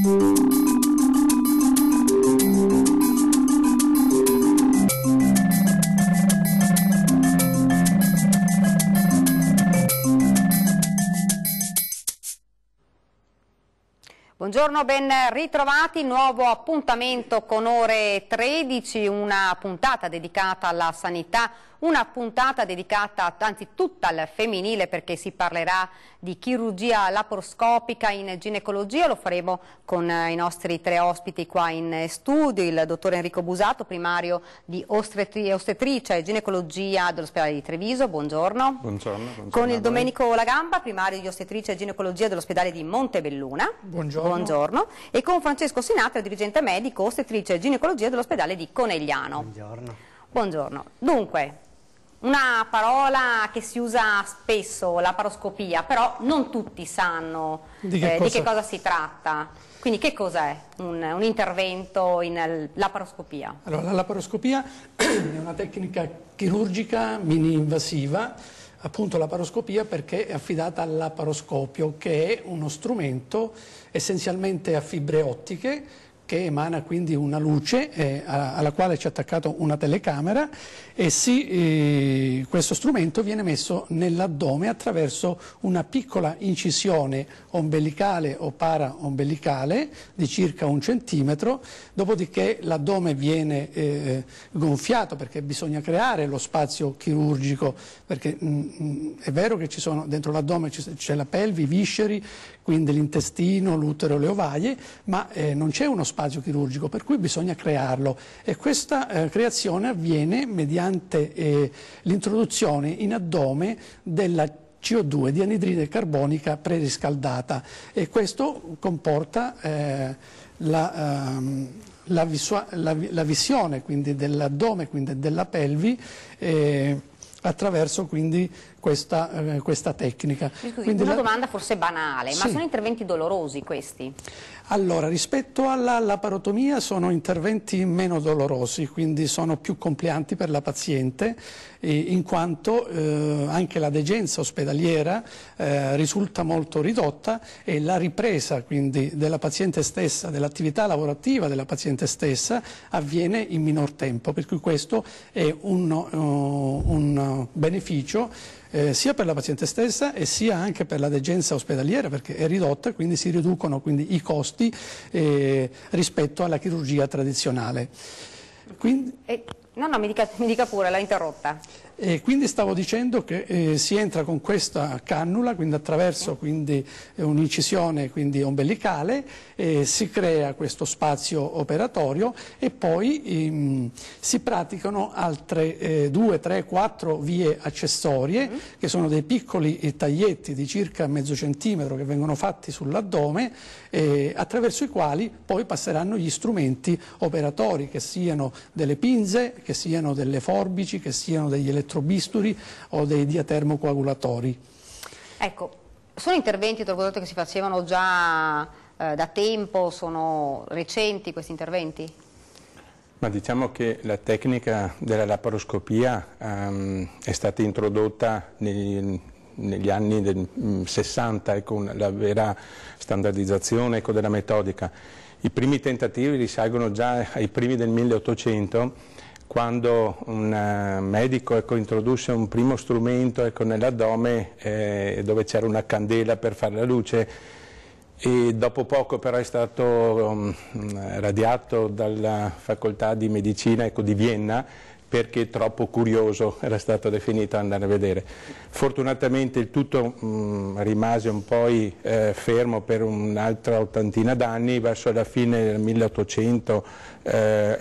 Buongiorno, ben ritrovati, nuovo appuntamento con Ore 13, una puntata dedicata alla sanità, una puntata dedicata anzi tutta al femminile, perché si parlerà di chirurgia laparoscopica in ginecologia. Lo faremo con i nostri tre ospiti qua in studio: il dottor Enrico Busato, primario di ostetricia e ginecologia dell'ospedale di Treviso, buongiorno. Buongiorno. Con il Domenico Lagamba, primario di ostetricia e ginecologia dell'ospedale di Montebelluna. Buongiorno. E con Francesco Sinatra, dirigente medico, ostetricia e ginecologia dell'ospedale di Conegliano. Buongiorno. Dunque, una parola che si usa spesso, laparoscopia, però non tutti sanno di che cosa si tratta. Quindi che cos'è un intervento in laparoscopia? Allora, la laparoscopia è una tecnica chirurgica mini-invasiva, appunto laparoscopia perché è affidata al laparoscopio, che è uno strumento essenzialmente a fibre ottiche, che emana quindi una luce alla quale c'è attaccato una telecamera, e questo strumento viene messo nell'addome attraverso una piccola incisione ombelicale o paraombelicale di circa 1 centimetro, dopodiché l'addome viene gonfiato, perché bisogna creare lo spazio chirurgico, perché è vero che ci sono dentro l'addome, c'è la pelvi, i visceri, quindi l'intestino, l'utero, le ovaie, ma non c'è uno spazio chirurgico, per cui bisogna crearlo, e questa creazione avviene mediante l'introduzione in addome della CO2, di anidride carbonica preriscaldata, e questo comporta la visione quindi dell'addome, quindi della pelvi, attraverso quindi questa tecnica. Scusi, quindi una domanda forse banale, ma sono interventi dolorosi questi? Allora, rispetto alla laparotomia sono interventi meno dolorosi, quindi sono più complianti per la paziente, in quanto anche la degenza ospedaliera risulta molto ridotta, e la ripresa quindi della paziente stessa, dell'attività lavorativa della paziente stessa, avviene in minor tempo, per cui questo è un beneficio sia per la paziente stessa e sia anche per la degenza ospedaliera, perché è ridotta, quindi si riducono quindi i costi rispetto alla chirurgia tradizionale. Quindi, no, mi dica pure, l'ho interrotta. Quindi stavo dicendo che si entra con questa cannula, quindi attraverso un'incisione ombelicale, si crea questo spazio operatorio, e poi si praticano altre 2, 3, 4 vie accessorie, che sono dei piccoli taglietti di circa mezzo centimetro che vengono fatti sull'addome, attraverso i quali poi passeranno gli strumenti operatori, che siano delle pinze, che siano delle forbici, che siano degli elettrobisturi o dei diatermocoagulatori. Ecco, sono interventi che si facevano già da tempo, sono recenti questi interventi? Ma diciamo che la tecnica della laparoscopia è stata introdotta negli anni del 60, con la vera standardizzazione della metodica. I primi tentativi risalgono già ai primi del 1800, quando un medico introdusse un primo strumento nell'addome, dove c'era una candela per fare la luce, e dopo poco però è stato radiato dalla facoltà di medicina di Vienna, perché troppo curioso era stato definito ad andare a vedere. Fortunatamente il tutto rimase un po' fermo per un'altra 80 d'anni. Verso la fine del 1800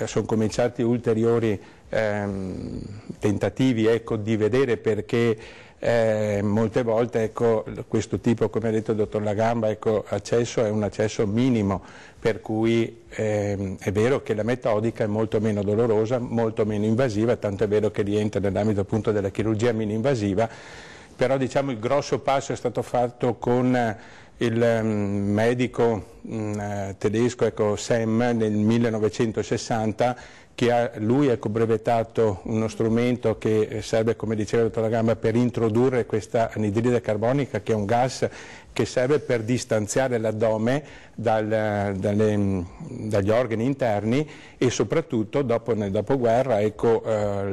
sono cominciati ulteriori tentativi di vedere, perché molte volte questo tipo, come ha detto il dottor Lagamba, accesso è un accesso minimo, per cui è vero che la metodica è molto meno dolorosa, molto meno invasiva, tanto è vero che rientra nell'ambito appunto della chirurgia mini-invasiva, però diciamo il grosso passo è stato fatto con il medico tedesco Sem nel 1960, che lui ha brevettato uno strumento che serve, come diceva il dottor Gamba, per introdurre questa anidride carbonica, che è un gas che serve per distanziare l'addome dagli organi interni, e soprattutto nel dopoguerra, ecco,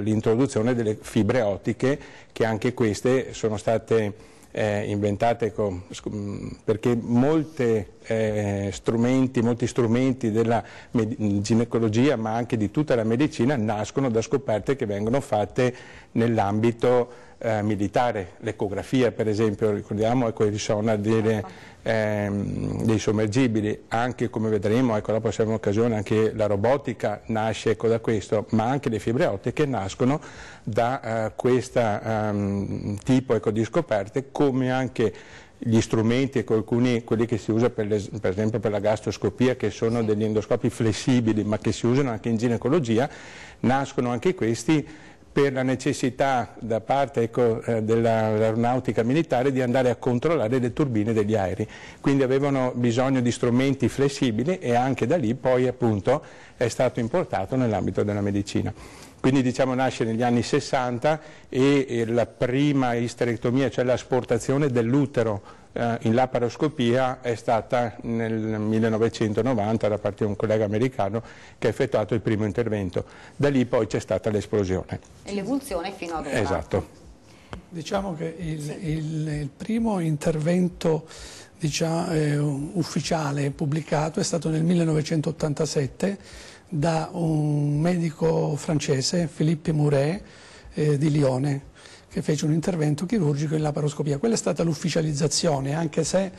l'introduzione delle fibre ottiche, che anche queste sono state inventate perché molti strumenti della ginecologia, ma anche di tutta la medicina, nascono da scoperte che vengono fatte nell'ambito militare. L'ecografia, per esempio, ricordiamo, ecco, il sonar dei sommergibili, anche, come vedremo, ecco, dopo se avremo occasione, anche la robotica nasce, ecco, da questo, ma anche le fibre ottiche nascono da questo tipo, ecco, di scoperte, come anche gli strumenti, ecco, alcuni, quelli che si usa per esempio per la gastroscopia, che sono degli endoscopi flessibili, ma che si usano anche in ginecologia, nascono anche questi per la necessità da parte, ecco, dell'aeronautica militare di andare a controllare le turbine degli aerei. Quindi avevano bisogno di strumenti flessibili, e anche da lì poi, appunto, è stato importato nell'ambito della medicina. Quindi, diciamo, nasce negli anni 60, e la prima isterectomia, cioè l'asportazione dell'utero in laparoscopia, è stata nel 1990 da parte di un collega americano che ha effettuato il primo intervento. Da lì poi c'è stata l'esplosione. E l'evoluzione fino ad ora. Esatto. Diciamo che il primo intervento, diciamo, ufficiale pubblicato è stato nel 1987 da un medico francese, Philippe Mouret, di Lione, che fece un intervento chirurgico in laparoscopia. Quella è stata l'ufficializzazione, anche se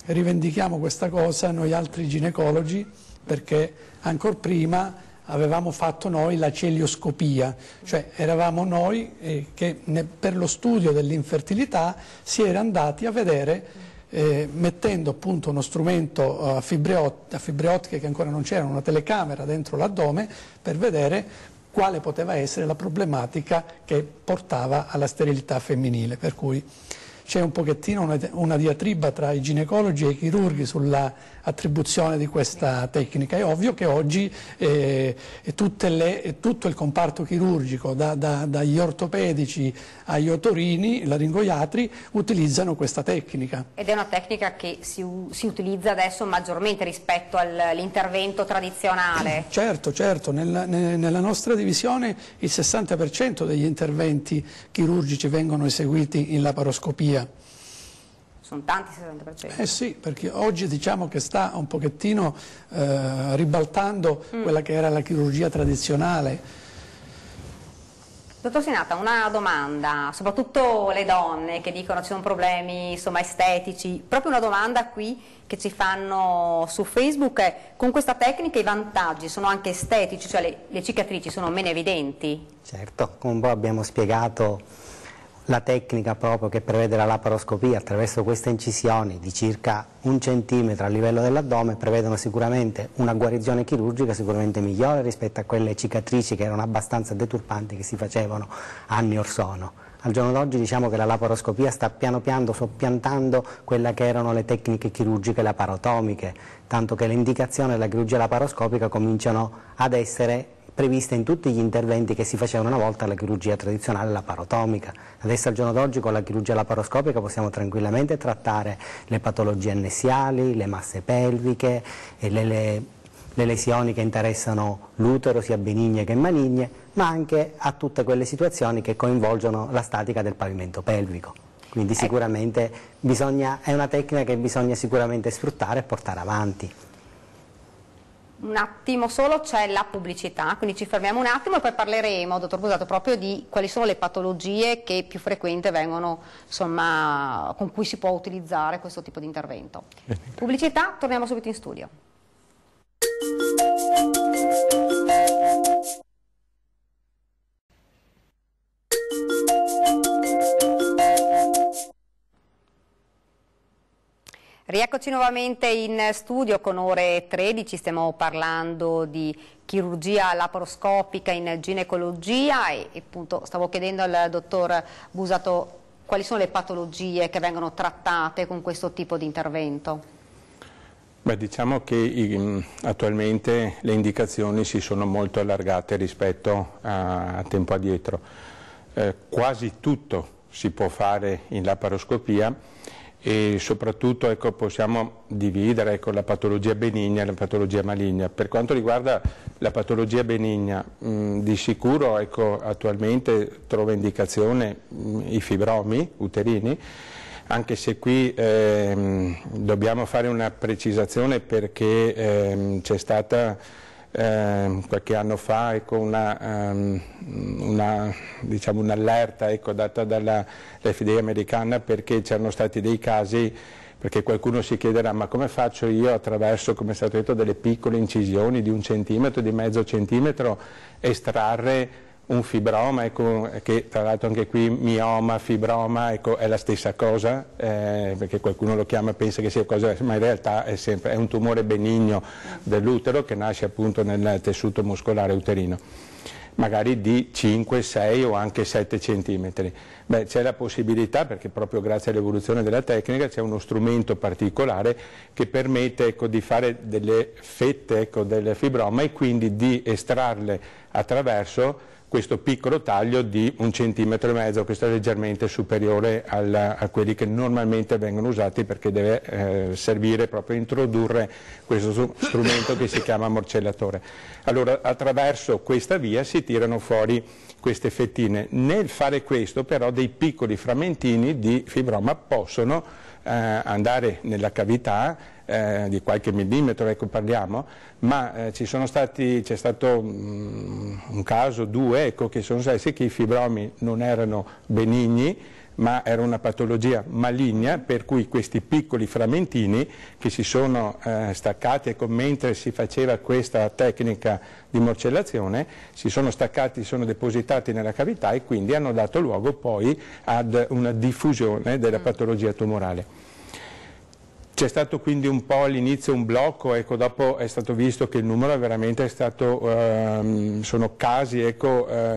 rivendichiamo questa cosa noi altri ginecologi, perché ancora prima avevamo fatto noi la celioscopia, cioè eravamo noi che per lo studio dell'infertilità si era andati a vedere, mettendo appunto uno strumento a fibre ottiche che ancora non c'erano, una telecamera dentro l'addome, per vedere quale poteva essere la problematica che portava alla sterilità femminile. Per cui c'è un pochettino una diatriba tra i ginecologi e i chirurghi sulla attribuzione di questa tecnica. È ovvio che oggi tutto il comparto chirurgico, dagli ortopedici agli otorini, laringoiatri, utilizzano questa tecnica. Ed è una tecnica che si utilizza adesso maggiormente rispetto all'intervento tradizionale. Certo, certo. Nella nostra divisione il 60% degli interventi chirurgici vengono eseguiti in laparoscopia. Sono tanti, 60%. Sì, perché oggi diciamo che sta un pochettino ribaltando quella che era la chirurgia tradizionale. Dottor Sinata, una domanda, soprattutto le donne che dicono ci sono problemi, insomma, estetici, proprio una domanda qui che ci fanno su Facebook è: con questa tecnica i vantaggi sono anche estetici, cioè le cicatrici sono meno evidenti? Certo, come un po' abbiamo spiegato, la tecnica proprio che prevede la laparoscopia, attraverso queste incisioni di circa 1 centimetro a livello dell'addome, prevedono sicuramente una guarigione chirurgica sicuramente migliore rispetto a quelle cicatrici che erano abbastanza deturpanti che si facevano anni or sono. Al giorno d'oggi diciamo che la laparoscopia sta piano piano soppiantando quelle che erano le tecniche chirurgiche laparotomiche, tanto che le indicazioni della chirurgia laparoscopica cominciano ad essere previste in tutti gli interventi che si facevano una volta alla chirurgia tradizionale laparotomica. Adesso al giorno d'oggi con la chirurgia laparoscopica possiamo tranquillamente trattare le patologie annessiali, le masse pelviche, e le lesioni che interessano l'utero, sia benigne che maligne, ma anche a tutte quelle situazioni che coinvolgono la statica del pavimento pelvico. Quindi sicuramente è una tecnica che bisogna sicuramente sfruttare e portare avanti. Un attimo solo, c'è la pubblicità, quindi ci fermiamo un attimo e poi parleremo, dottor Busato, proprio di quali sono le patologie che più frequente vengono, insomma, con cui si può utilizzare questo tipo di intervento. Pubblicità, torniamo subito in studio. Rieccoci nuovamente in studio con Ore 13, stiamo parlando di chirurgia laparoscopica in ginecologia e appunto stavo chiedendo al dottor Busato quali sono le patologie che vengono trattate con questo tipo di intervento. Beh, diciamo che attualmente le indicazioni si sono molto allargate rispetto a tempo addietro. Quasi tutto si può fare in laparoscopia e soprattutto possiamo dividere la patologia benigna e la patologia maligna. Per quanto riguarda la patologia benigna, di sicuro attualmente trova indicazione i fibromi uterini, anche se qui dobbiamo fare una precisazione perché c'è stata qualche anno fa un'allerta data dalla FDA americana, perché c'erano stati dei casi, perché qualcuno si chiederà ma come faccio io attraverso, come è stato detto, delle piccole incisioni di 1 centimetro, di mezzo centimetro, estrarre un fibroma, che tra l'altro anche qui mioma, fibroma, è la stessa cosa, perché qualcuno lo chiama, pensa che sia cosa, ma in realtà è un tumore benigno dell'utero che nasce appunto nel tessuto muscolare uterino, magari di 5, 6 o anche 7 centimetri. Beh, c'è la possibilità, perché proprio grazie all'evoluzione della tecnica c'è uno strumento particolare che permette di fare delle fette del fibroma e quindi di estrarle attraverso questo piccolo taglio di 1,5 centimetri, questo è leggermente superiore a quelli che normalmente vengono usati, perché deve servire proprio a introdurre questo strumento che si chiama morcellatore. Allora attraverso questa via si tirano fuori queste fettine. Nel fare questo però dei piccoli frammentini di fibroma possono andare nella cavità di qualche millimetro, parliamo, ma c'è stato un caso, 2, che sono stati che i fibromi non erano benigni, ma era una patologia maligna, per cui questi piccoli frammentini che si sono staccati, mentre si faceva questa tecnica di morcellazione, si sono staccati, sono depositati nella cavità e quindi hanno dato luogo poi ad una diffusione della patologia tumorale. C'è stato quindi un po' all'inizio un blocco, dopo è stato visto che il numero veramente è stato, sono casi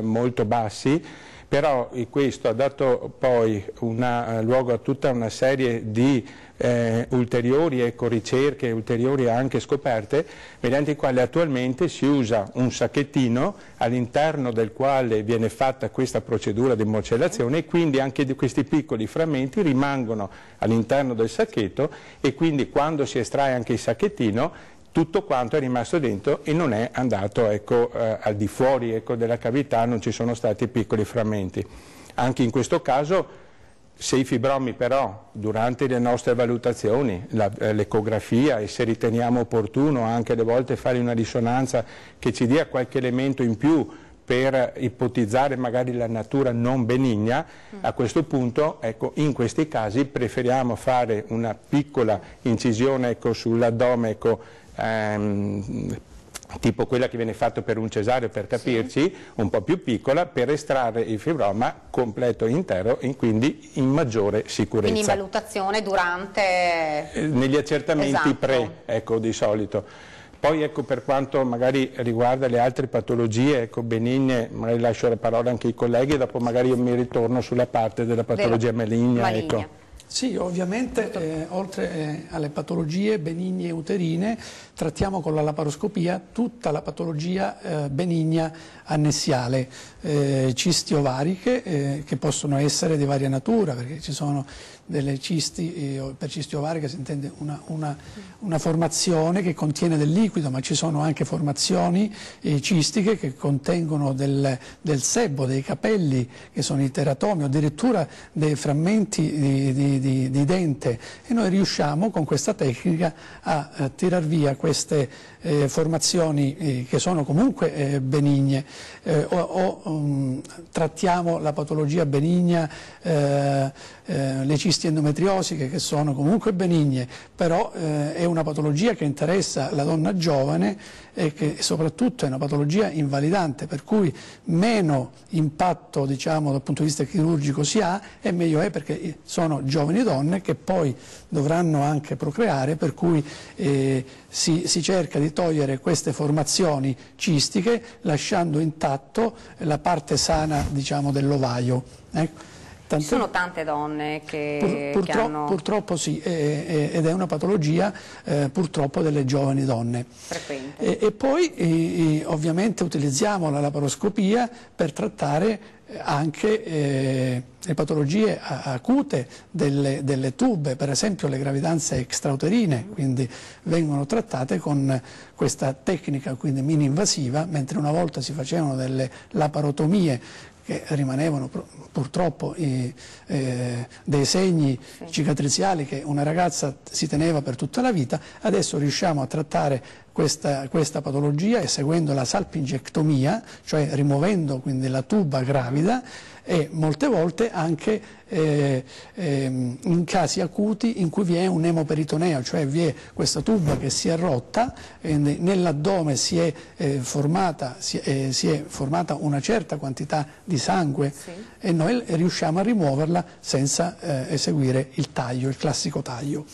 molto bassi, però questo ha dato poi luogo a tutta una serie di ulteriori ricerche, ulteriori anche scoperte, mediante i quali attualmente si usa un sacchettino all'interno del quale viene fatta questa procedura di morcellazione, e quindi anche di questi piccoli frammenti rimangono all'interno del sacchetto, e quindi quando si estrae anche il sacchettino tutto quanto è rimasto dentro e non è andato al di fuori della cavità, non ci sono stati piccoli frammenti. Anche in questo caso, se i fibromi però durante le nostre valutazioni, l'ecografia, e se riteniamo opportuno anche alle volte fare una risonanza che ci dia qualche elemento in più per ipotizzare magari la natura non benigna, a questo punto in questi casi preferiamo fare una piccola incisione sull'addome, tipo quella che viene fatta per un cesareo, per capirci, un po' più piccola, per estrarre il fibroma completo e intero, e quindi in maggiore sicurezza. Quindi in valutazione durante... negli accertamenti di solito. Poi per quanto magari riguarda le altre patologie benigne, magari lascio la parola anche ai colleghi e dopo magari io mi ritorno sulla parte della patologia maligna. Sì, ovviamente oltre alle patologie benigne uterine trattiamo con la laparoscopia tutta la patologia benigna annessiale, cisti ovariche che possono essere di varia natura, perché ci sono delle cisti, per cisti ovariche si intende una formazione che contiene del liquido, ma ci sono anche formazioni cistiche che contengono del sebo, dei capelli che sono i teratomi, o addirittura dei frammenti di dente, e noi riusciamo con questa tecnica a tirar via queste formazioni che sono comunque benigne, trattiamo la patologia benigna, le cisti endometriosiche, che sono comunque benigne, però è una patologia che interessa la donna giovane e che soprattutto è una patologia invalidante, per cui meno impatto dal punto di vista chirurgico si ha e meglio è, perché sono giovani donne che poi dovranno anche procreare, per cui si cerca di togliere queste formazioni cistiche lasciando intatto la parte sana dell'ovaio. Ci sono tante donne che hanno... Purtroppo sì, ed è una patologia purtroppo delle giovani donne. Frequente. E poi ovviamente utilizziamo la laparoscopia per trattare anche le patologie acute delle tube, per esempio le gravidanze extrauterine, quindi vengono trattate con questa tecnica, quindi mini-invasiva, mentre una volta si facevano delle laparotomie che rimanevano purtroppo dei segni cicatriziali che una ragazza si teneva per tutta la vita. Adesso riusciamo a trattare questa patologia eseguendo la salpingectomia, cioè rimuovendo quindi la tuba gravida, e molte volte anche in casi acuti in cui vi è un emoperitoneo, cioè vi è questa tuba che si è rotta, nell'addome si è formata una certa quantità di sangue, e noi riusciamo a rimuoverla senza eseguire il taglio, il classico taglio.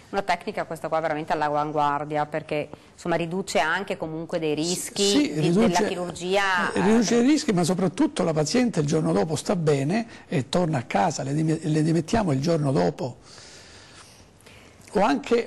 Una tecnica questa qua veramente all'avanguardia, perché insomma riduce anche comunque dei rischi della chirurgia. Riduce i rischi, ma soprattutto la paziente il giorno dopo sta bene e torna a casa, le dimettiamo il giorno dopo. O anche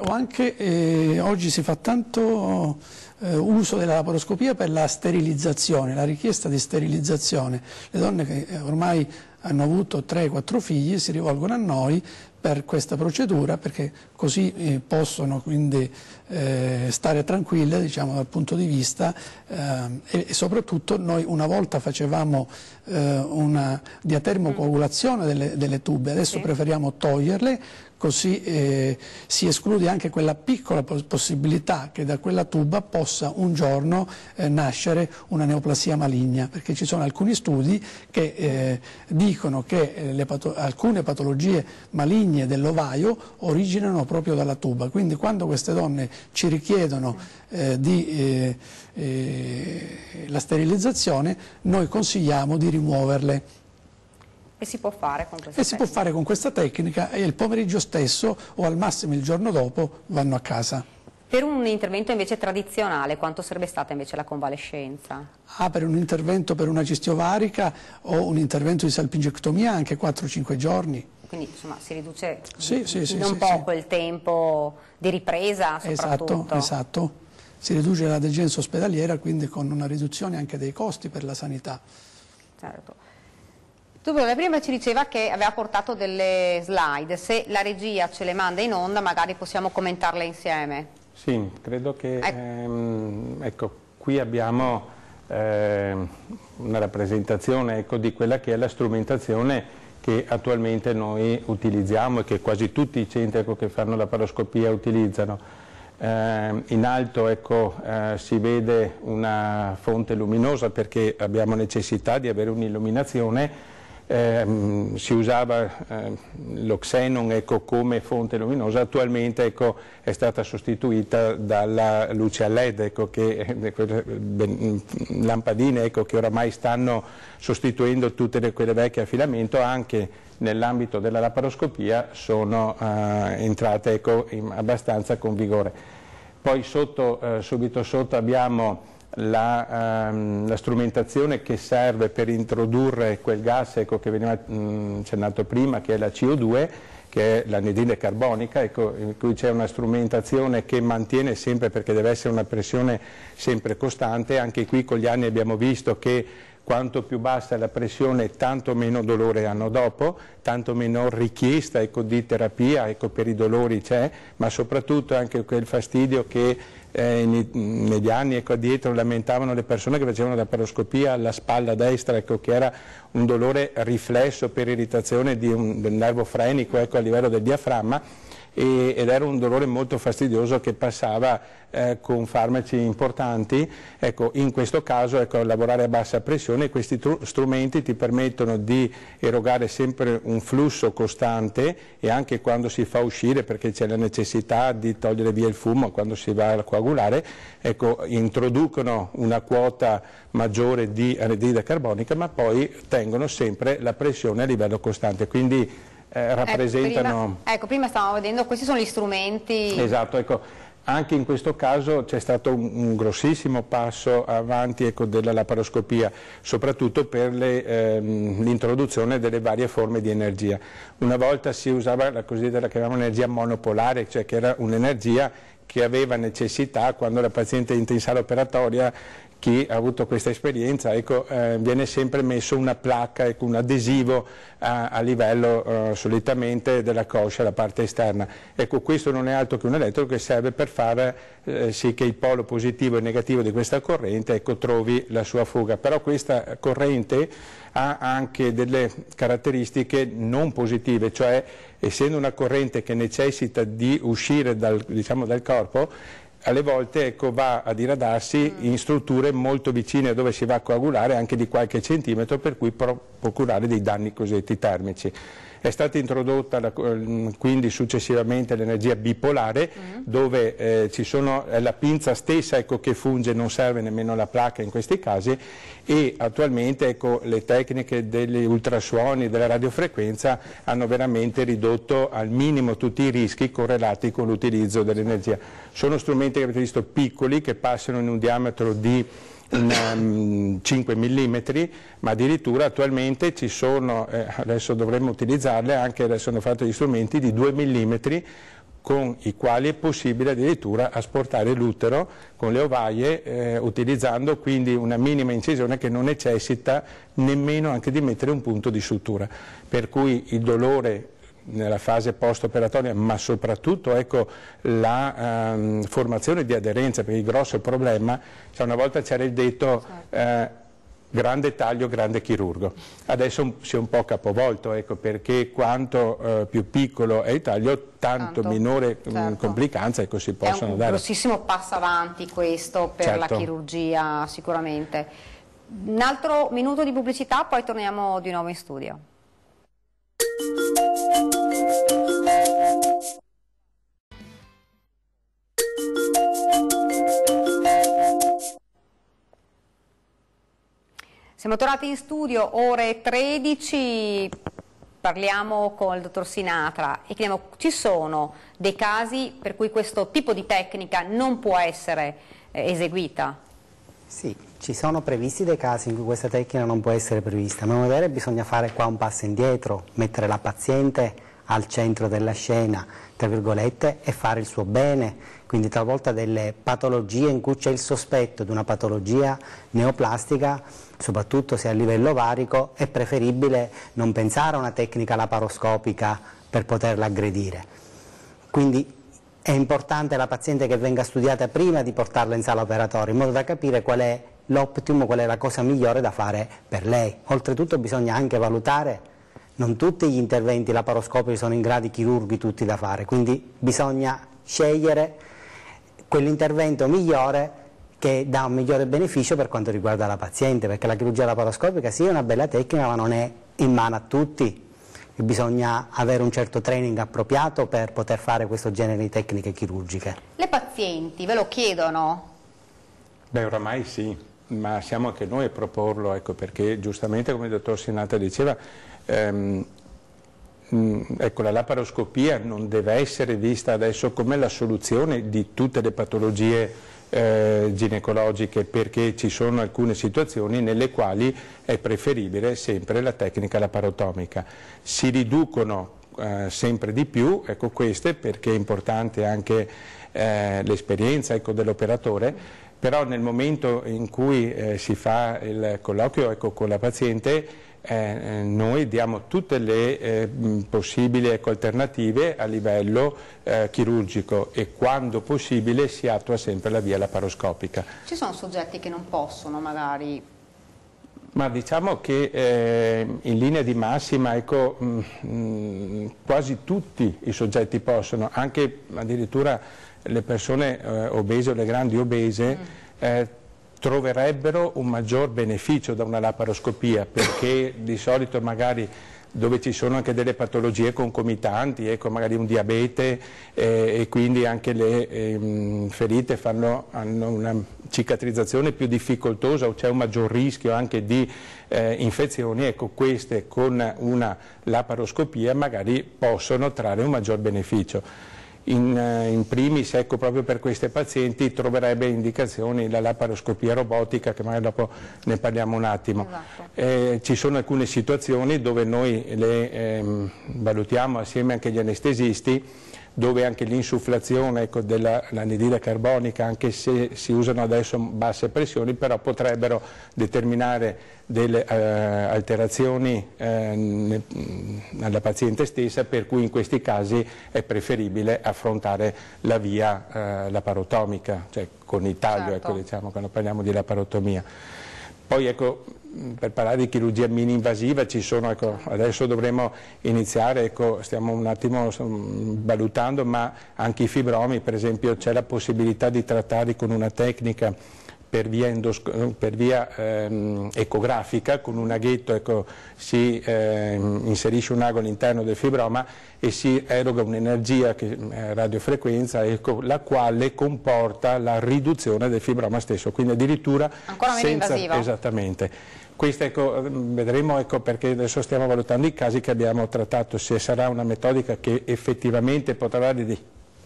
oggi si fa tanto uso della laparoscopia per la sterilizzazione, la richiesta di sterilizzazione. Le donne che ormai hanno avuto 3-4 figli si rivolgono a noi per questa procedura, perché così possono quindi stare tranquille, diciamo, dal punto di vista e soprattutto noi una volta facevamo una diatermocoagulazione delle tube, adesso preferiamo toglierle, così si esclude anche quella piccola possibilità che da quella tuba possa un giorno nascere una neoplasia maligna, perché ci sono alcuni studi che dicono che alcune patologie maligne dell'ovaio originano proprio dalla tuba, quindi quando queste donne ci richiedono la sterilizzazione, noi consigliamo di rimuoverle. E si può fare con questa tecnica? Si può fare con questa tecnica, e il pomeriggio stesso o al massimo il giorno dopo vanno a casa. Per un intervento invece tradizionale, quanto sarebbe stata invece la convalescenza? Per un intervento per una cisti ovarica o un intervento di salpingectomia anche 4-5 giorni. Quindi insomma si riduce un po' il tempo di ripresa soprattutto. Esatto. Si riduce la degenza ospedaliera, quindi con una riduzione anche dei costi per la sanità. Certo. Tu prima ci diceva che aveva portato delle slide, se la regia ce le manda in onda magari possiamo commentarle insieme. Sì, credo che ecco, qui abbiamo una rappresentazione di quella che è la strumentazione che attualmente noi utilizziamo e che quasi tutti i centri che fanno la laparoscopia utilizzano. In alto si vede una fonte luminosa perché abbiamo necessità di avere un'illuminazione. Si usava lo xenon come fonte luminosa, attualmente è stata sostituita dalla luce a LED, lampadine che oramai stanno sostituendo tutte quelle vecchie a filamento, anche nell'ambito della laparoscopia sono entrate abbastanza con vigore. Poi subito sotto abbiamo la strumentazione che serve per introdurre quel gas che veniva accennato prima, che è la CO2, che è l'anidride carbonica, in cui c'è una strumentazione che mantiene sempre, perché deve essere una pressione sempre costante. Anche qui con gli anni abbiamo visto che quanto più bassa è la pressione, tanto meno dolore hanno dopo, tanto meno richiesta di terapia per i dolori c'è, ma soprattutto anche quel fastidio che negli anni addietro lamentavano le persone che facevano la laparoscopia alla spalla destra, che era un dolore riflesso per irritazione del nervo frenico a livello del diaframma, ed era un dolore molto fastidioso che passava con farmaci importanti. In questo caso lavorare a bassa pressione, questi strumenti ti permettono di erogare sempre un flusso costante, e anche quando si fa uscire, perché c'è la necessità di togliere via il fumo quando si va a coagulare, introducono una quota maggiore di anidride carbonica, ma poi tengono sempre la pressione a livello costante. Quindi rappresentano... Prima stavamo vedendo, questi sono gli strumenti... Esatto, Anche in questo caso c'è stato un grossissimo passo avanti, ecco, della laparoscopia, soprattutto per l'introduzione delle varie forme di energia. Una volta si usava la cosiddetta, la chiamavamo energia monopolare, cioè che era un'energia che aveva necessità, quando la paziente entra in sala operatoria, chi ha avuto questa esperienza, ecco, viene sempre messo una placca, ecco, un adesivo a livello solitamente della coscia, la parte esterna. Ecco, questo non è altro che un elettrodo che serve per fare sì che il polo positivo e negativo di questa corrente, ecco, trovi la sua fuga. Però questa corrente ha anche delle caratteristiche non positive, cioè essendo una corrente che necessita di uscire dal corpo, alle volte, ecco, va a diradarsi in strutture molto vicine a dove si va a coagulare, anche di qualche centimetro, per cui può procurare dei danni cosiddetti termici. È stata introdotta quindi successivamente l'energia bipolare, dove è la pinza stessa, ecco, che funge, non serve nemmeno la placca in questi casi, e attualmente, ecco, le tecniche degli ultrasuoni, della radiofrequenza hanno veramente ridotto al minimo tutti i rischi correlati con l'utilizzo dell'energia. Sono strumenti che avete visto piccoli, che passano in un diametro di 5 mm, ma addirittura attualmente ci sono, adesso dovremmo utilizzarle, anche adesso hanno fatto gli strumenti di 2 mm con i quali è possibile addirittura asportare l'utero con le ovaie, utilizzando quindi una minima incisione che non necessita nemmeno anche di mettere un punto di sutura, per cui il dolore nella fase post-operatoria, ma soprattutto, ecco, la formazione di aderenza, perché il grosso problema, cioè una volta c'era il detto grande taglio, grande chirurgo, adesso si è un po' capovolto, ecco, perché quanto più piccolo è il taglio, tanto minore complicanza, ecco, si possono dare. È un grossissimo passo avanti questo per la chirurgia, sicuramente. Un altro minuto di pubblicità, poi torniamo di nuovo in studio. Siamo tornati in studio, ore 13, parliamo con il dottor Sinatra e chiediamo: ci sono dei casi per cui questo tipo di tecnica non può essere eseguita? Sì, ci sono previsti dei casi in cui questa tecnica non può essere prevista, ma bisogna fare qua un passo indietro, mettere la paziente al centro della scena, tra virgolette, e fare il suo bene. Quindi talvolta delle patologie in cui c'è il sospetto di una patologia neoplastica, soprattutto se a livello ovarico, è preferibile non pensare a una tecnica laparoscopica per poterla aggredire. Quindi è importante la paziente che venga studiata prima di portarla in sala operatoria, in modo da capire qual è l'optimum, qual è la cosa migliore da fare per lei. Oltretutto bisogna anche valutare, non tutti gli interventi laparoscopici sono in gradi chirurghi tutti da fare, quindi bisogna scegliere quell'intervento migliore che dà un migliore beneficio per quanto riguarda la paziente, perché la chirurgia laparoscopica sì è una bella tecnica, ma non è in mano a tutti. Bisogna avere un certo training appropriato per poter fare questo genere di tecniche chirurgiche. Le pazienti ve lo chiedono? Beh, oramai sì, ma siamo anche noi a proporlo, ecco, perché giustamente, come il dottor Sinatra diceva, ecco, la laparoscopia non deve essere vista adesso come la soluzione di tutte le patologie ginecologiche, perché ci sono alcune situazioni nelle quali è preferibile sempre la tecnica laparotomica. Si riducono sempre di più, ecco, queste, perché è importante anche l'esperienza, ecco, dell'operatore, però nel momento in cui si fa il colloquio, ecco, con la paziente, noi diamo tutte le possibili, ecco, alternative a livello chirurgico, e quando possibile si attua sempre la via laparoscopica. Ci sono soggetti che non possono magari? Ma diciamo che in linea di massima, ecco, quasi tutti i soggetti possono, anche addirittura le persone obese o le grandi obese, troverebbero un maggior beneficio da una laparoscopia, perché di solito magari dove ci sono anche delle patologie concomitanti, ecco, magari un diabete, e quindi anche le ferite hanno una cicatrizzazione più difficoltosa, o c'è un maggior rischio anche di infezioni, ecco, queste con una laparoscopia magari possono trarre un maggior beneficio. in primis, ecco, proprio per queste pazienti troverebbe indicazioni la laparoscopia robotica, che magari dopo ne parliamo un attimo. Esatto. Ci sono alcune situazioni dove noi le valutiamo assieme anche agli anestesisti, dove anche l'insufflazione, ecco, dell'anidride carbonica, anche se si usano adesso basse pressioni, però potrebbero determinare delle alterazioni alla paziente stessa, per cui in questi casi è preferibile affrontare la via laparotomica, cioè con il taglio, certo. Ecco, diciamo, quando parliamo di laparotomia. Poi, ecco, per parlare di chirurgia mini-invasiva ci sono, ecco, adesso dovremo iniziare, ecco, stiamo un attimo valutando, ma anche i fibromi, per esempio, c'è la possibilità di trattarli con una tecnica per via ecografica, con un aghetto, ecco, si inserisce un ago all'interno del fibroma e si eroga un'energia, radiofrequenza, ecco, la quale comporta la riduzione del fibroma stesso, quindi addirittura ancora meno invasivo. Esattamente. Questo, ecco, vedremo, ecco, perché adesso stiamo valutando i casi che abbiamo trattato, se sarà una metodica che effettivamente potrà avere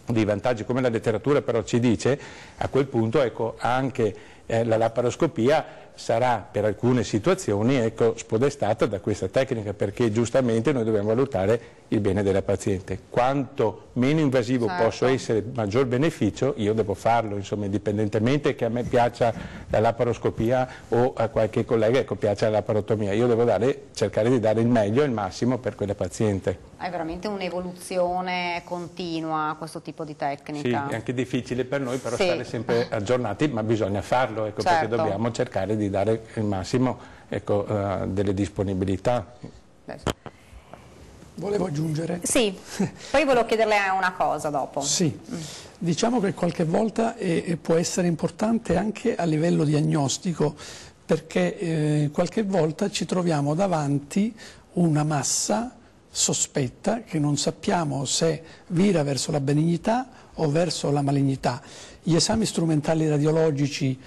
dei vantaggi, come la letteratura però ci dice. A quel punto, ecco, anche la laparoscopia sarà per alcune situazioni, ecco, spodestata da questa tecnica, perché giustamente noi dobbiamo valutare il bene della paziente. Quanto meno invasivo posso essere, maggior beneficio, io devo farlo, insomma, indipendentemente che a me piaccia la laparoscopia o a qualche collega, ecco, piaccia la laparotomia. Io devo cercare di dare il meglio e il massimo per quella paziente. È veramente un'evoluzione continua questo tipo di tecnica. Sì, è anche difficile per noi però stare sempre aggiornati, ma bisogna farlo, ecco, certo. Perché dobbiamo cercare di dare il massimo, ecco, delle disponibilità. Volevo aggiungere? Sì, poi volevo chiederle una cosa dopo. Sì, diciamo che qualche volta può essere importante anche a livello diagnostico, perché qualche volta ci troviamo davanti una massa sospetta che non sappiamo se vira verso la benignità o verso la malignità. Gli esami strumentali radiologici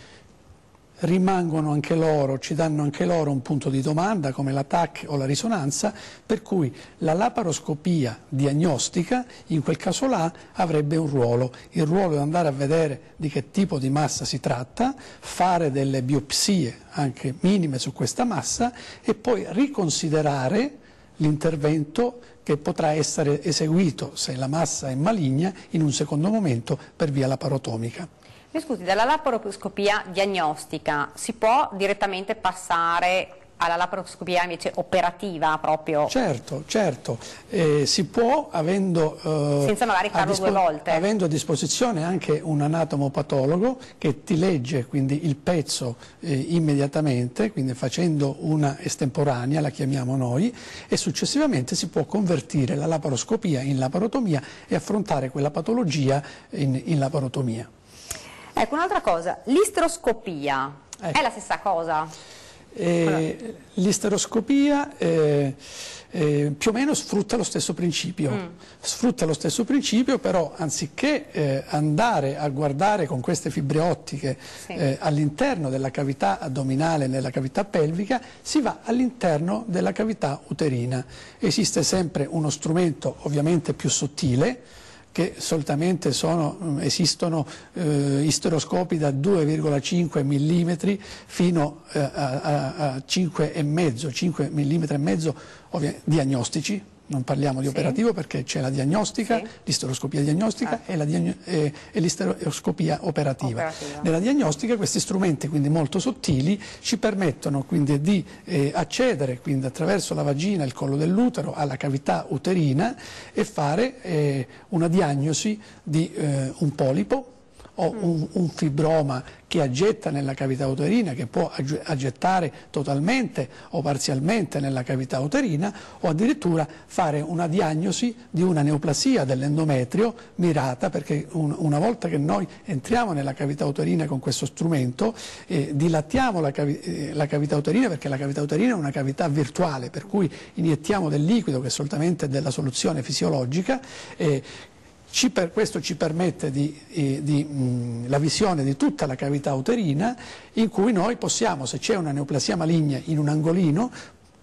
rimangono anche loro, ci danno anche loro un punto di domanda come la TAC o la risonanza, per cui la laparoscopia diagnostica in quel caso là avrebbe un ruolo, il ruolo di andare a vedere di che tipo di massa si tratta, fare delle biopsie anche minime su questa massa e poi riconsiderare l'intervento che potrà essere eseguito, se la massa è maligna, in un secondo momento per via laparotomica. Mi scusi, dalla laparoscopia diagnostica si può direttamente passare alla laparoscopia invece operativa proprio? Certo, certo, si può avendo, senza magari farlo due volte. Avendo a disposizione anche un anatomopatologo che ti legge quindi il pezzo immediatamente, quindi facendo una estemporanea, la chiamiamo noi, e successivamente si può convertire la laparoscopia in laparotomia e affrontare quella patologia in laparotomia. Ecco, un'altra cosa, l'isteroscopia è la stessa cosa? L'isteroscopia più o meno sfrutta lo stesso principio, però anziché andare a guardare con queste fibre ottiche all'interno della cavità addominale, nella cavità pelvica, si va all'interno della cavità uterina. Esiste sempre uno strumento ovviamente più sottile, che solitamente esistono isteroscopi da 2,5 mm fino a 5,5, 5 mm e mezzo diagnostici. Non parliamo di operativo perché c'è la diagnostica, l'isteroscopia diagnostica e l'isteroscopia operativa. Nella diagnostica questi strumenti, quindi molto sottili, ci permettono quindi di accedere quindi attraverso la vagina e il collo dell'utero alla cavità uterina e fare una diagnosi di un polipo o un fibroma che aggetta nella cavità uterina, che può aggettare totalmente o parzialmente nella cavità uterina, o addirittura fare una diagnosi di una neoplasia dell'endometrio mirata, perché una volta che noi entriamo nella cavità uterina con questo strumento, dilattiamo la cavità uterina, perché la cavità uterina è una cavità virtuale, per cui iniettiamo del liquido che è solitamente della soluzione fisiologica, questo ci permette la visione di tutta la cavità uterina, in cui noi possiamo, se c'è una neoplasia maligna in un angolino,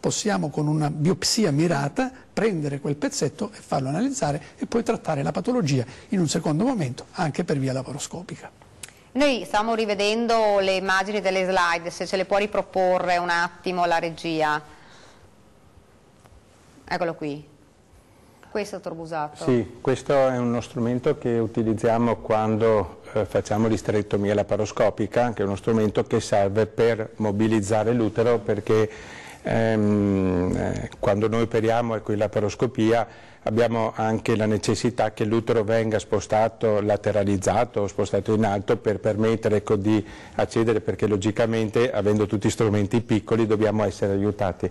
possiamo con una biopsia mirata prendere quel pezzetto e farlo analizzare e poi trattare la patologia in un secondo momento anche per via laparoscopica. Noi stiamo rivedendo le immagini delle slide, se ce le può riproporre un attimo la regia. Eccolo qui. Questo, dottor Busato. Sì, questo è uno strumento che utilizziamo quando facciamo l'isterectomia laparoscopica, che è uno strumento che serve per mobilizzare l'utero, perché quando noi operiamo in laparoscopia abbiamo anche la necessità che l'utero venga spostato, lateralizzato o spostato in alto per permettere di accedere, perché logicamente avendo tutti strumenti piccoli dobbiamo essere aiutati.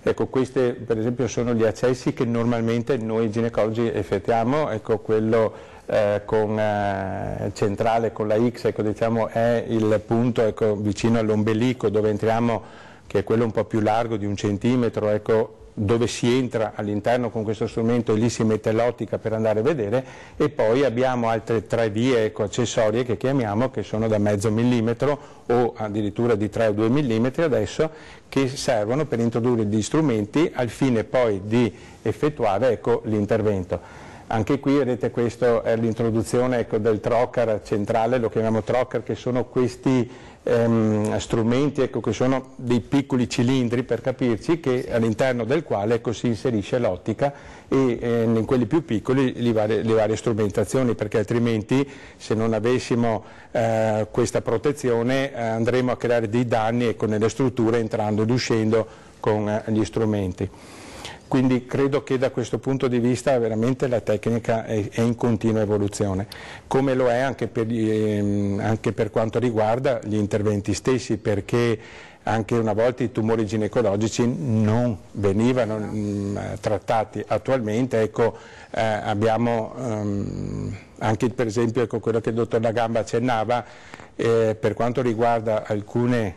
Ecco, questi per esempio sono gli accessi che normalmente noi ginecologi effettuiamo, ecco, quello centrale con la X, ecco, diciamo, è il punto, ecco, vicino all'ombelico dove entriamo, che è quello un po' più largo di 1 centimetro, ecco, dove si entra all'interno con questo strumento e lì si mette l'ottica per andare a vedere, e poi abbiamo altre 3 vie, ecco, accessorie che chiamiamo, che sono da mezzo millimetro o addirittura di 3 o 2 millimetri adesso, che servono per introdurre gli strumenti al fine poi di effettuare, ecco, l'intervento. Anche qui vedete, questa è l'introduzione, ecco, del trocar centrale, lo chiamiamo trocar, che sono questi strumenti, ecco, che sono dei piccoli cilindri, per capirci, che all'interno del quale, ecco, si inserisce l'ottica e in quelli più piccoli le varie strumentazioni, perché altrimenti se non avessimo questa protezione andremo a creare dei danni, ecco, nelle strutture, entrando ed uscendo con gli strumenti. Quindi credo che da questo punto di vista veramente la tecnica è in continua evoluzione, come lo è anche per quanto riguarda gli interventi stessi, perché anche una volta i tumori ginecologici non venivano trattati. Attualmente, ecco, abbiamo anche per esempio, ecco, quello che il dottor Lagamba accennava, per quanto riguarda alcuni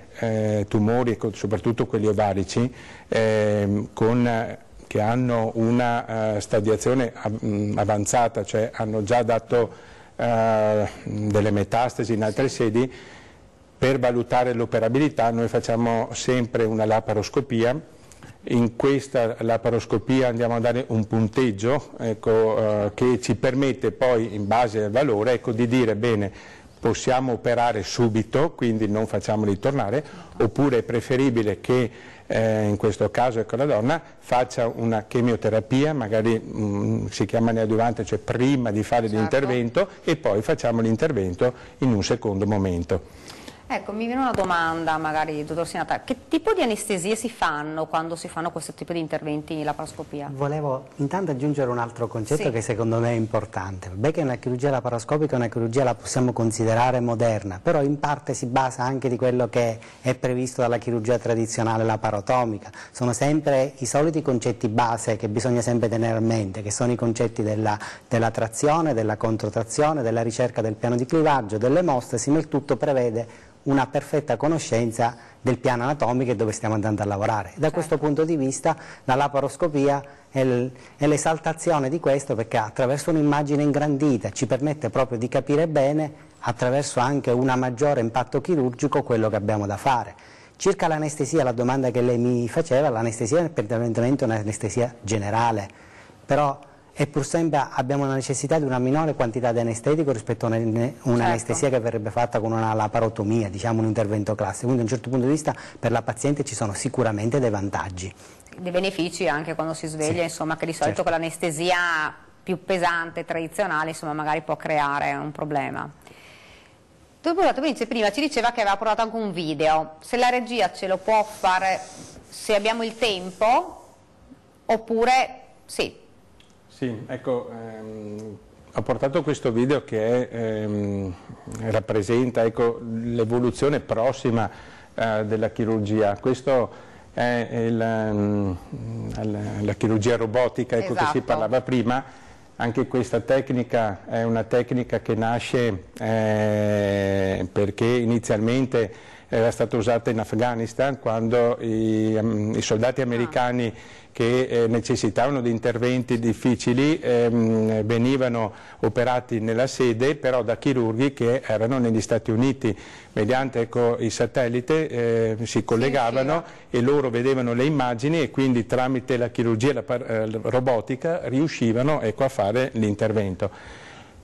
tumori, ecco, soprattutto quelli ovarici, che hanno una stadiazione avanzata, cioè hanno già dato delle metastasi in altre sedi. Per valutare l'operabilità noi facciamo sempre una laparoscopia. In questa laparoscopia andiamo a dare un punteggio, ecco, che ci permette poi, in base al valore, ecco, di dire bene, possiamo operare subito, quindi non facciamoli tornare, oppure è preferibile che in questo caso, ecco, la donna faccia una chemioterapia, magari si chiama neoadjuvante, cioè prima di fare l'intervento, e poi facciamo l'intervento in un secondo momento. Ecco, mi viene una domanda, magari, dottor Sinata, che tipo di anestesie si fanno quando si fanno questo tipo di interventi in laparoscopia? Volevo intanto aggiungere un altro concetto che secondo me è importante. Beh, che una chirurgia laparoscopica, una chirurgia la possiamo considerare moderna, però in parte si basa anche di quello che è previsto dalla chirurgia tradizionale laparotomica. Sono sempre i soliti concetti base che bisogna sempre tenere a mente, che sono i concetti della trazione, della controtrazione, della ricerca del piano di clivaggio, dell'emostasi, ma il tutto prevede una perfetta conoscenza del piano anatomico e dove stiamo andando a lavorare. Da questo punto di vista la laparoscopia è l'esaltazione di questo, perché attraverso un'immagine ingrandita ci permette proprio di capire bene, attraverso anche un maggiore impatto chirurgico, quello che abbiamo da fare. Circa l'anestesia, la domanda che lei mi faceva, l'anestesia è prevalentemente un'anestesia generale, però e pur sempre abbiamo la necessità di una minore quantità di anestetico rispetto a un'anestesia che verrebbe fatta con una laparotomia, diciamo un intervento classico. Quindi da un certo punto di vista per la paziente ci sono sicuramente dei vantaggi. Dei benefici anche quando si sveglia, insomma, che di solito con l'anestesia più pesante, tradizionale, insomma, magari può creare un problema. Prima ci diceva che aveva portato anche un video, se la regia ce lo può fare, se abbiamo il tempo, oppure sì. Sì, ecco, ho portato questo video che rappresenta, ecco, l'evoluzione prossima della chirurgia. Questo è la chirurgia robotica, ecco, che si parlava prima. Anche questa tecnica è una tecnica che nasce perché inizialmente era stata usata in Afghanistan quando i soldati americani che necessitavano di interventi difficili venivano operati nella sede, però da chirurghi che erano negli Stati Uniti. Mediante il satellite si collegavano e loro vedevano le immagini e quindi tramite la chirurgia e la robotica riuscivano a fare l'intervento.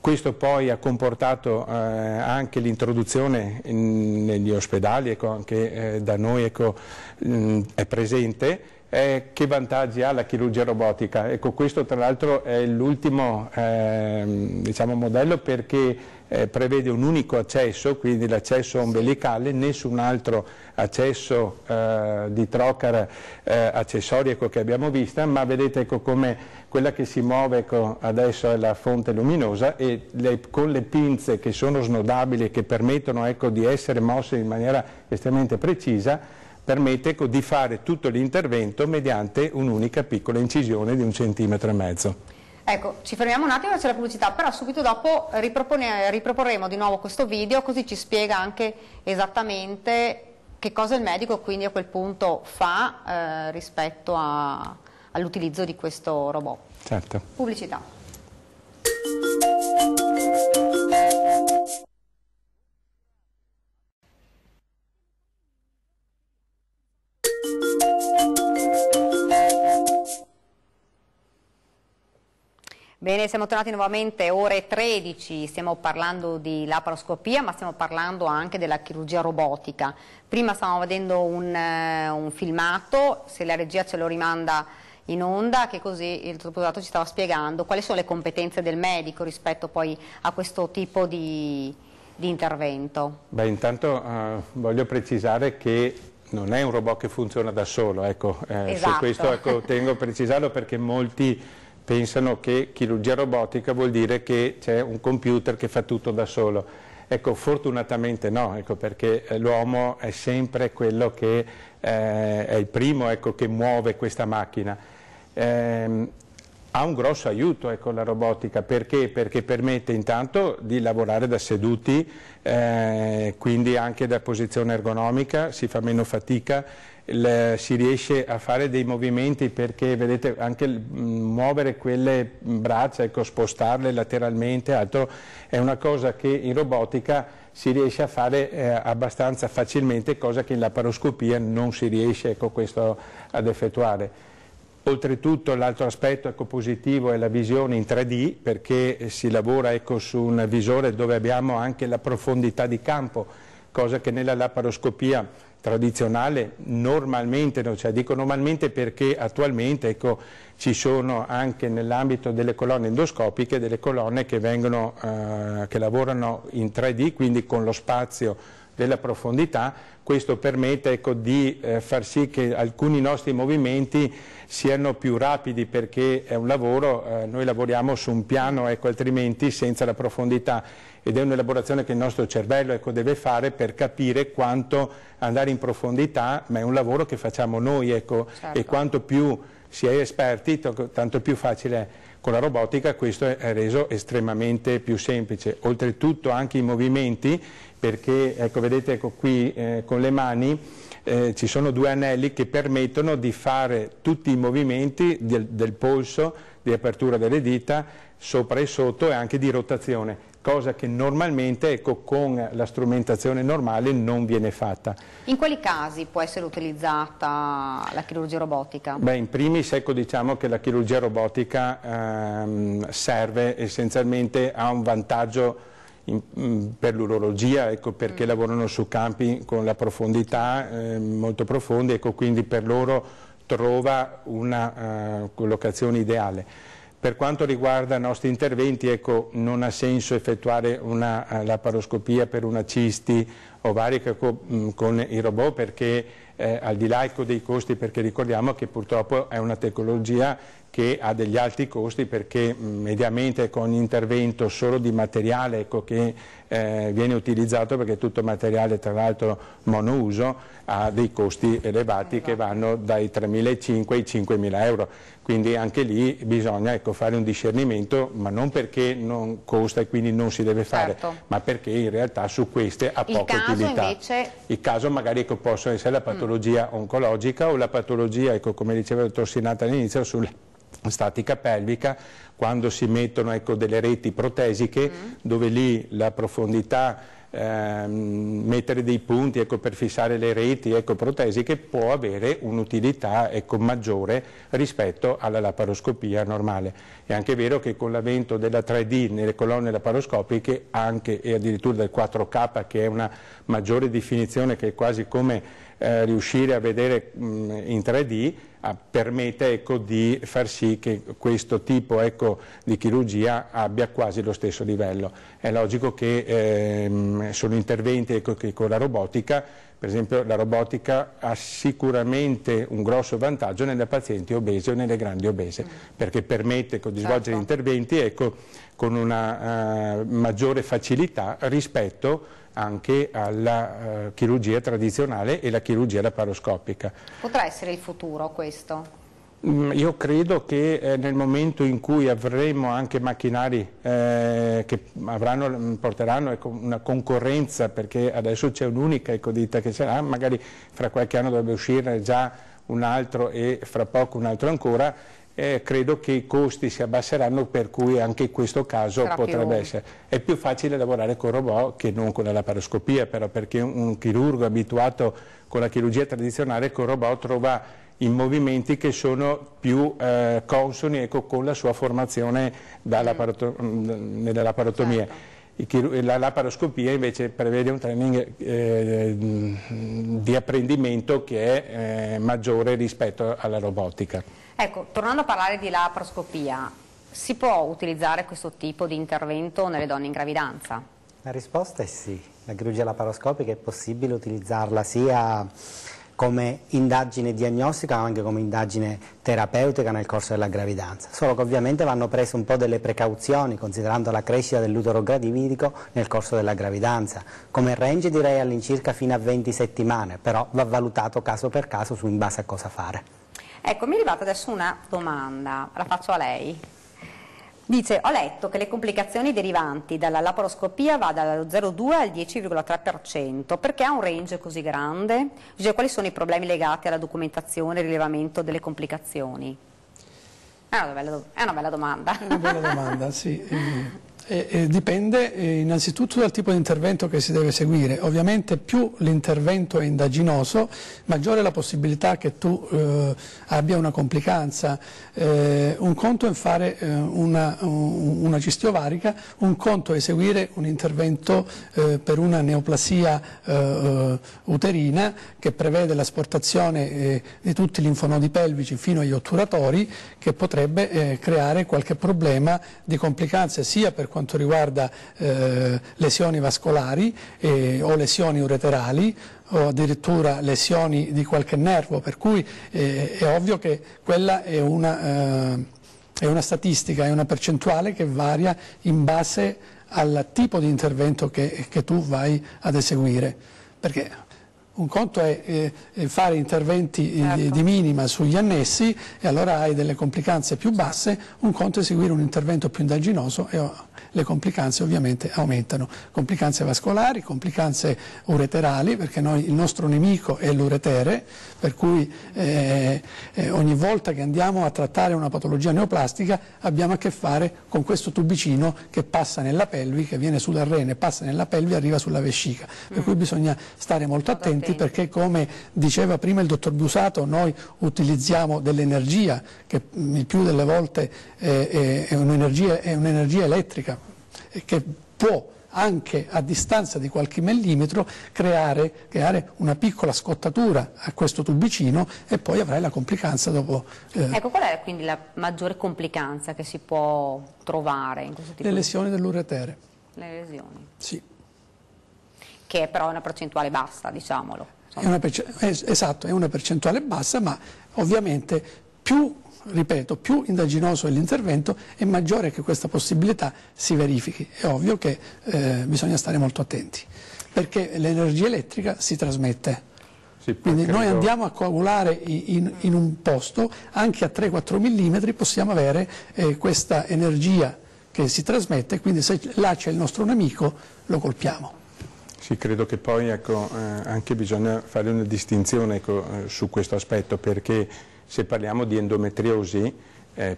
Questo poi ha comportato anche l'introduzione negli ospedali, anche da noi è presente. Che vantaggi ha la chirurgia robotica? Questo tra l'altro è l'ultimo modello perché prevede un unico accesso, quindi l'accesso ombelicale, nessun altro accesso di trocar accessorio che abbiamo visto, ma vedete come quella che si muove adesso è la fonte luminosa e con le pinze che sono snodabili e che permettono di essere mosse in maniera estremamente precisa, permette di fare tutto l'intervento mediante un'unica piccola incisione di 1,5 centimetri. Ecco, ci fermiamo un attimo, c'è la pubblicità, però subito dopo riproporremo di nuovo questo video, così ci spiega anche esattamente che cosa il medico quindi a quel punto fa rispetto all'utilizzo di questo robot. Certo. Pubblicità. Bene, siamo tornati nuovamente, ore 13, stiamo parlando di laparoscopia, ma stiamo parlando anche della chirurgia robotica. Prima stavamo vedendo un filmato, se la regia ce lo rimanda in onda, che così il deputato ci stava spiegando quali sono le competenze del medico rispetto poi a questo tipo di intervento. Beh, intanto voglio precisare che non è un robot che funziona da solo, esatto. Su questo tengo a precisarlo perché molti pensano che chirurgia robotica vuol dire che c'è un computer che fa tutto da solo. Fortunatamente no, perché l'uomo è sempre quello che è il primo che muove questa macchina. Ha un grosso aiuto la robotica, perché? Perché permette intanto di lavorare da seduti, quindi anche da posizione ergonomica, si fa meno fatica, si riesce a fare dei movimenti perché vedete anche muovere quelle braccia, spostarle lateralmente, altro è una cosa che in robotica si riesce a fare abbastanza facilmente, cosa che in laparoscopia non si riesce questo ad effettuare. Oltretutto l'altro aspetto positivo è la visione in 3D, perché si lavora su un visore dove abbiamo anche la profondità di campo, cosa che nella laparoscopia tradizionale normalmente, dico normalmente perché attualmente ci sono anche nell'ambito delle colonne endoscopiche delle colonne che lavorano in 3D, quindi con lo spazio della profondità. Questo permette di far sì che alcuni nostri movimenti siano più rapidi, perché è un lavoro, noi lavoriamo su un piano altrimenti senza la profondità, ed è un'elaborazione che il nostro cervello deve fare per capire quanto andare in profondità, ma è un lavoro che facciamo noi, certo. E quanto più si è esperti tanto più facile è. Con la robotica questo è reso estremamente più semplice. Oltretutto anche i movimenti, perché vedete qui con le mani ci sono due anelli che permettono di fare tutti i movimenti del polso, di apertura delle dita, sopra e sotto, e anche di rotazione, cosa che normalmente con la strumentazione normale non viene fatta. In quali casi può essere utilizzata la chirurgia robotica? Beh, in primis diciamo che la chirurgia robotica serve essenzialmente a un vantaggio per l'urologia, perché lavorano su campi con la profondità molto profondi, quindi per loro trova una collocazione ideale. Per quanto riguarda i nostri interventi, non ha senso effettuare una laparoscopia per una cisti ovarica con i robot, perché al di là dei costi, perché ricordiamo che purtroppo è una tecnologia che ha degli alti costi, perché mediamente con intervento solo di materiale che viene utilizzato, perché tutto materiale tra l'altro monouso, ha dei costi elevati che vanno dai 3.500 ai 5.000 euro, quindi anche lì bisogna fare un discernimento, ma non perché non costa e quindi non si deve fare, ma perché in realtà su queste ha poca utilità. Invece... Il caso magari possono essere la patologia oncologica o la patologia, come diceva il dottor Sinata all'inizio, sulla statica pelvica, quando si mettono delle reti protesiche dove lì la profondità, mettere dei punti per fissare le reti protesiche può avere un'utilità maggiore rispetto alla laparoscopia normale. È anche vero che con l'avvento della 3D nelle colonne laparoscopiche, anche e addirittura del 4K, che è una maggiore definizione, che è quasi come riuscire a vedere in 3D, permette di far sì che questo tipo di chirurgia abbia quasi lo stesso livello. È logico che sono interventi che con la robotica, per esempio la robotica ha sicuramente un grosso vantaggio nelle pazienti obese o nelle grandi obese, perché permette di svolgere interventi con una maggiore facilità rispetto anche alla chirurgia tradizionale e la chirurgia laparoscopica. Potrà essere il futuro questo? Io credo che nel momento in cui avremo anche macchinari che porteranno una concorrenza, perché adesso c'è un'unica ecoditta che sarà, magari fra qualche anno dovrebbe uscire già un altro e fra poco un altro ancora, credo che i costi si abbasseranno, per cui anche in questo caso potrebbe essere. È più facile lavorare con robot che non con la laparoscopia, però, perché un chirurgo abituato con la chirurgia tradizionale con robot trova in movimenti che sono più consoni con la sua formazione nella laparotomia. La laparoscopia invece prevede un training di apprendimento che è maggiore rispetto alla robotica. Ecco, tornando a parlare di laparoscopia, si può utilizzare questo tipo di intervento nelle donne in gravidanza? La risposta è sì. La chirurgia laparoscopica è possibile utilizzarla sia come indagine diagnostica ma anche come indagine terapeutica nel corso della gravidanza, solo che ovviamente vanno prese un po' delle precauzioni considerando la crescita dell'utero gravidico nel corso della gravidanza. Come range direi all'incirca fino a 20 settimane, però va valutato caso per caso in base a cosa fare. Ecco, mi è arrivata adesso una domanda, la faccio a lei. Dice, ho letto che le complicazioni derivanti dalla laparoscopia va dallo 0,2 al 10,3%, perché ha un range così grande? Dice, quali sono i problemi legati alla documentazione e rilevamento delle complicazioni? È una bella domanda. È una bella domanda, sì. Dipende innanzitutto dal tipo di intervento che si deve seguire. Ovviamente più l'intervento è indaginoso, maggiore è la possibilità che tu abbia una complicanza. Un conto è fare una cisti ovarica, un conto è eseguire un intervento per una neoplasia uterina che prevede l'asportazione di tutti gli linfonodi pelvici fino agli otturatori, che potrebbe creare qualche problema di complicanze sia per quanto riguarda lesioni vascolari o lesioni ureterali o addirittura lesioni di qualche nervo, per cui è ovvio che quella è una statistica, è una percentuale che varia in base al tipo di intervento che tu vai ad eseguire, perché un conto è fare interventi di minima sugli annessi e allora hai delle complicanze più basse, un conto è eseguire un intervento più indaginoso e le complicanze ovviamente aumentano. Complicanze vascolari, complicanze ureterali, perché il nostro nemico è l'uretere, per cui ogni volta che andiamo a trattare una patologia neoplastica abbiamo a che fare con questo tubicino che passa nella pelvi, che viene sulle rene, passa nella pelvi e arriva sulla vescica, per cui bisogna stare molto attenti, perché come diceva prima il dottor Busato, noi utilizziamo dell'energia che il più delle volte è un'energia elettrica che può anche a distanza di qualche millimetro creare una piccola scottatura a questo tubicino e poi avrai la complicanza dopo. Ecco, qual è quindi la maggiore complicanza che si può trovare in questo tipo? Le lesioni dell'uretere. Le lesioni? Sì. che però è una percentuale bassa, diciamolo. Esatto, è una percentuale bassa, ma ovviamente più indaginoso è l'intervento e maggiore è che questa possibilità si verifichi. È ovvio che bisogna stare molto attenti, perché l'energia elettrica si trasmette. Quindi noi andiamo a coagulare in un posto, anche a 3-4 mm possiamo avere questa energia che si trasmette, quindi se là c'è il nostro nemico lo colpiamo. Sì, credo che poi anche bisogna fare una distinzione su questo aspetto, perché se parliamo di endometriosi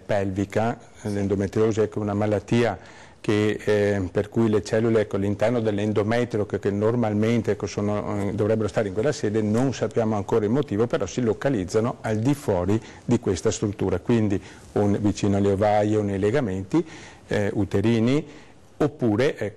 pelvica, l'endometriosi è una malattia per cui le cellule all'interno dell'endometrio che normalmente dovrebbero stare in quella sede, non sappiamo ancora il motivo, però si localizzano al di fuori di questa struttura, quindi vicino alle ovaie o nei legamenti uterini, oppure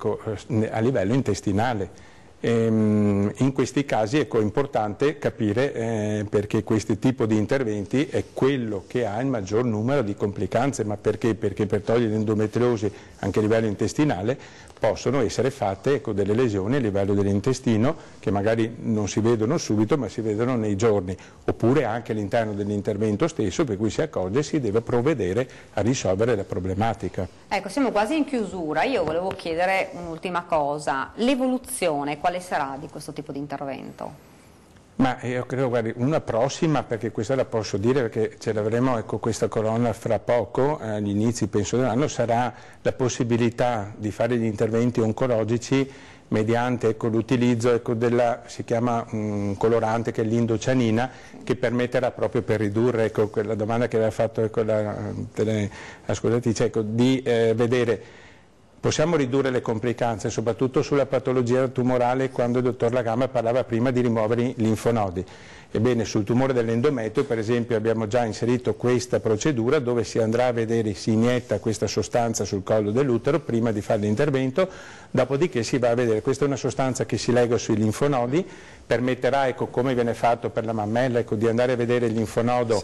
a livello intestinale. In questi casi è importante capire perché questo tipo di interventi è quello che ha il maggior numero di complicanze, ma perché? Perché per togliere l'endometriosi anche a livello intestinale possono essere fatte delle lesioni a livello dell'intestino che magari non si vedono subito ma si vedono nei giorni, oppure anche all'interno dell'intervento stesso, per cui si accorge e si deve provvedere a risolvere la problematica. Ecco, siamo quasi in chiusura, io volevo chiedere un'ultima cosa, l'evoluzione quale sarà di questo tipo di intervento? Ma io credo, guardi, una prossima, perché questa la posso dire perché ce l'avremo questa colonna fra poco, agli inizi penso dell'anno, sarà la possibilità di fare gli interventi oncologici mediante l'utilizzo della, si chiama un colorante che è l'indocianina, che permetterà proprio per ridurre quella domanda che aveva fatto l'ascoltatrice, di vedere. Possiamo ridurre le complicanze, soprattutto sulla patologia tumorale, quando il dottor Lagama parlava prima di rimuovere i linfonodi. Ebbene, sul tumore dell'endometrio, per esempio, abbiamo già inserito questa procedura dove si andrà a vedere, si inietta questa sostanza sul collo dell'utero prima di fare l'intervento, dopodiché si va a vedere. Questa è una sostanza che si lega sui linfonodi, permetterà, come viene fatto per la mammella, di andare a vedere il linfonodo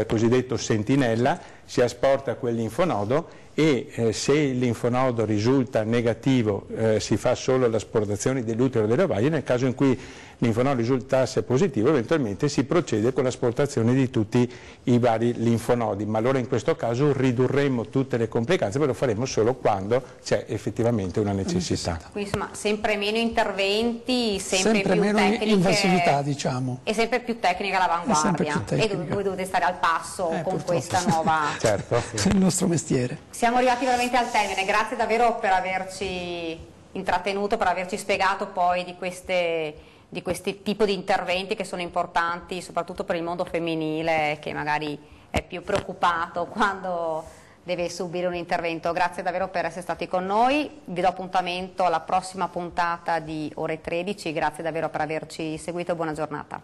cosiddetto sentinella, si asporta quel linfonodo e se il linfonodo risulta negativo si fa solo l'asportazione dell'utero e delle ovaie, nel caso in cui il linfonodo risultasse positivo eventualmente si procede con l'asportazione di tutti i vari linfonodi, ma allora in questo caso ridurremo tutte le complicanze, ma lo faremo solo quando c'è effettivamente una necessità. Quindi insomma sempre meno interventi, sempre più meno tecniche, invasività, diciamo. E sempre più tecnica all'avanguardia, e voi dovete stare al passo con purtroppo. Questa nuova... Certo. È il nostro mestiere. Siamo arrivati veramente al termine, grazie davvero per averci intrattenuto, per averci spiegato poi di questi tipi di interventi che sono importanti soprattutto per il mondo femminile che magari è più preoccupato quando deve subire un intervento. Grazie davvero per essere stati con noi, vi do appuntamento alla prossima puntata di Ore 13, grazie davvero per averci seguito e buona giornata.